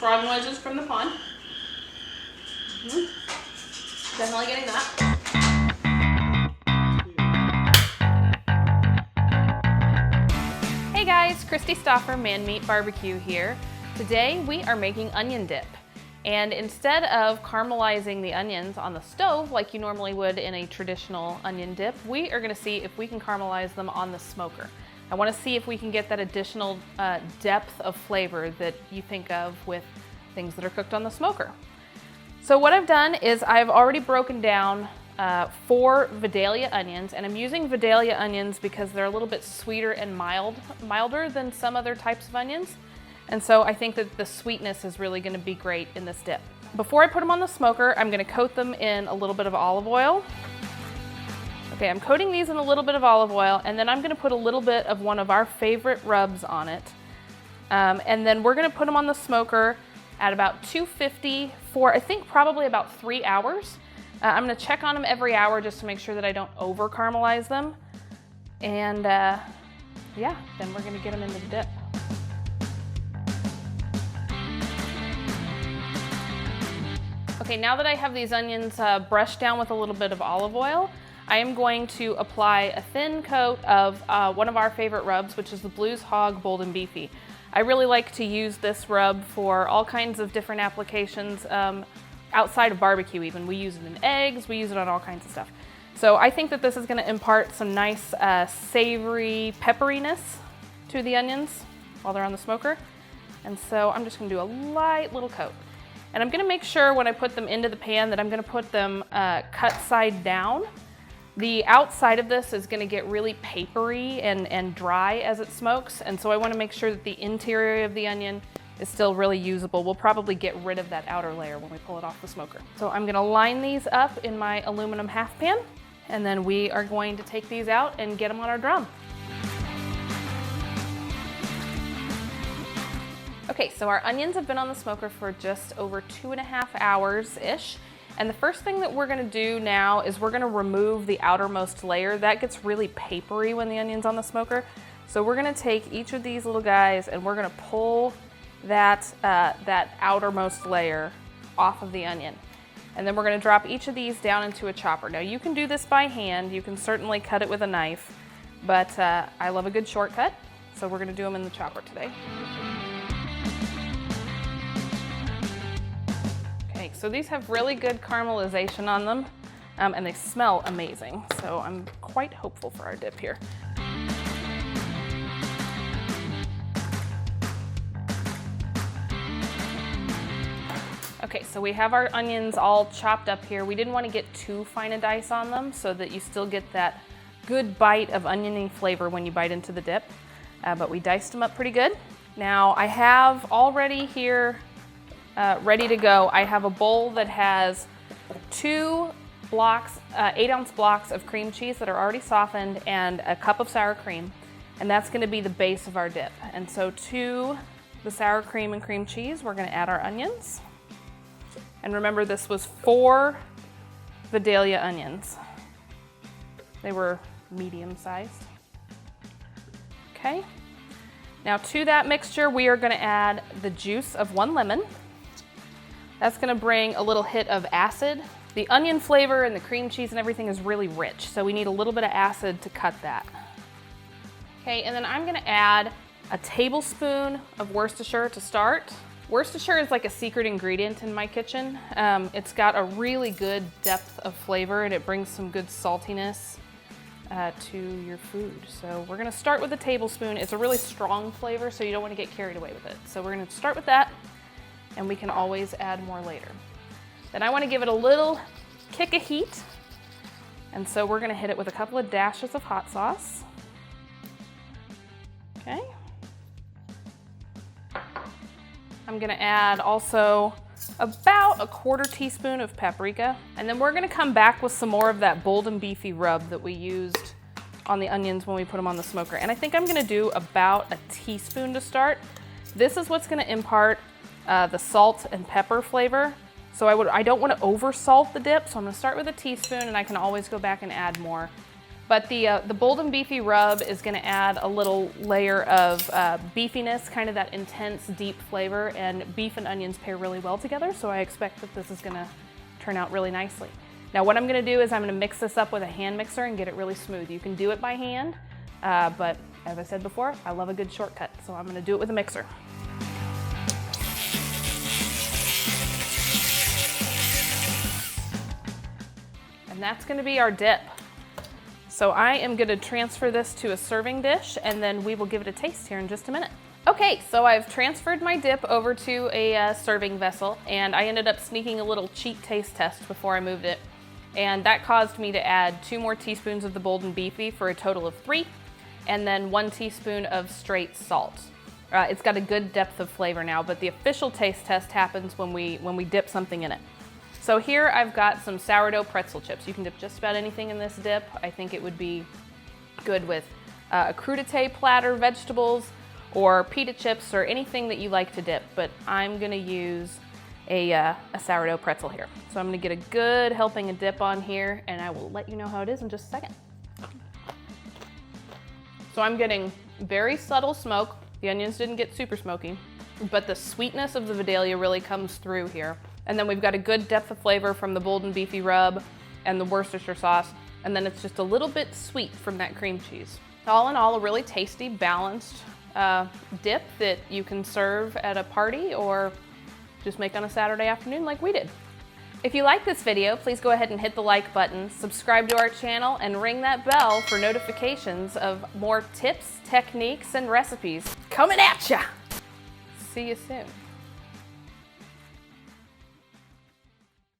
frog noises from the pond. Definitely getting that. Hey guys, Christy Stoffer, Man Meat Barbecue here. Today we are making onion dip. And instead of caramelizing the onions on the stove like you normally would in a traditional onion dip, we are gonna see if we can caramelize them on the smoker. I wanna see if we can get that additional depth of flavor that you think of with things that are cooked on the smoker. So what I've done is I've already broken down 4 Vidalia onions, and I'm using Vidalia onions because they're a little bit sweeter and milder than some other types of onions. And so I think that the sweetness is really gonna be great in this dip. Before I put them on the smoker, I'm gonna coat them in a little bit of olive oil. Okay, I'm coating these in a little bit of olive oil, and then I'm gonna put a little bit of one of our favorite rubs on it. And then we're gonna put them on the smoker at about 250 for, I think, probably about 3 hours. I'm gonna check on them every hour just to make sure that I don't over caramelize them. And yeah, then we're gonna get them into the dip. Okay, now that I have these onions brushed down with a little bit of olive oil, I am going to apply a thin coat of one of our favorite rubs, which is the Blues Hog Bold and Beefy. I really like to use this rub for all kinds of different applications outside of barbecue even. We use it in eggs, we use it on all kinds of stuff. So I think that this is gonna impart some nice savory pepperiness to the onions while they're on the smoker. And so I'm just gonna do a light little coat. And I'm gonna make sure when I put them into the pan that I'm gonna put them cut side down. The outside of this is gonna get really papery and dry as it smokes, and so I wanna make sure that the interior of the onion is still really usable. We'll probably get rid of that outer layer when we pull it off the smoker. So I'm gonna line these up in my aluminum half pan, and then we are going to take these out and get them on our drum. Okay, so our onions have been on the smoker for just over 2.5 hours-ish. And the first thing that we're gonna do now is we're gonna remove the outermost layer. That gets really papery when the onion's on the smoker. So we're gonna take each of these little guys and we're gonna pull that outermost layer off of the onion. And then we're gonna drop each of these down into a chopper. Now you can do this by hand, you can certainly cut it with a knife, but I love a good shortcut, so we're gonna do them in the chopper today. Okay, so these have really good caramelization on them, and they smell amazing. So I'm quite hopeful for our dip here. Okay, so we have our onions all chopped up here. We didn't want to get too fine a dice on them so that you still get that good bite of oniony flavor when you bite into the dip, but we diced them up pretty good. Now I have already here ready to go. I have a bowl that has 2 blocks, 8-ounce blocks of cream cheese that are already softened and a cup of sour cream, and that's going to be the base of our dip. And so to the sour cream and cream cheese, we're going to add our onions. And remember, this was 4 Vidalia onions. They were medium sized. Okay. Now to that mixture, we are going to add the juice of 1 lemon. That's gonna bring a little hit of acid. The onion flavor and the cream cheese and everything is really rich, so we need a little bit of acid to cut that. Okay, and then I'm gonna add a tablespoon of Worcestershire to start. Worcestershire is like a secret ingredient in my kitchen. It's got a really good depth of flavor and it brings some good saltiness to your food. So we're gonna start with a tablespoon. It's a really strong flavor, so you don't wanna get carried away with it. So we're gonna start with that, and we can always add more later. Then I want to give it a little kick of heat, and so we're going to hit it with a couple of dashes of hot sauce. Okay. I'm going to add also about a 1/4 teaspoon of paprika, and then we're going to come back with some more of that Bold and Beefy rub that we used on the onions when we put them on the smoker. And I think I'm going to do about a teaspoon to start. This is what's going to impart the salt and pepper flavor. So I don't want to over salt the dip, so I'm going to start with a teaspoon, and I can always go back and add more But the Bold and Beefy rub is gonna add a little layer of beefiness, kind of that intense, deep flavor, and beef and onions pair really well together, so I expect that this is gonna turn out really nicely. Now what I'm gonna do is I'm gonna mix this up with a hand mixer and get it really smooth. You can do it by hand, but as I said before, I love a good shortcut, so I'm gonna do it with a mixer. And that's gonna be our dip. So I am gonna transfer this to a serving dish and then we will give it a taste here in just a minute. Okay, so I've transferred my dip over to a serving vessel and I ended up sneaking a little cheat taste test before I moved it. And that caused me to add 2 more teaspoons of the Bold and Beefy for a total of 3, and then 1 teaspoon of straight salt. It's got a good depth of flavor now, but the official taste test happens when we dip something in it. So here I've got some sourdough pretzel chips. You can dip just about anything in this dip. I think it would be good with a crudité platter, vegetables, or pita chips, or anything that you like to dip, but I'm gonna use a sourdough pretzel here. So I'm gonna get a good helping of dip on here, and I will let you know how it is in just a second. So I'm getting very subtle smoke. The onions didn't get super smoky, but the sweetness of the Vidalia really comes through here. And then we've got a good depth of flavor from the Bold and Beefy rub and the Worcestershire sauce. And then it's just a little bit sweet from that cream cheese. All in all, a really tasty, balanced dip that you can serve at a party or just make on a Saturday afternoon like we did. If you like this video, please go ahead and hit the like button, subscribe to our channel, and ring that bell for notifications of more tips, techniques, and recipes coming at ya. See you soon.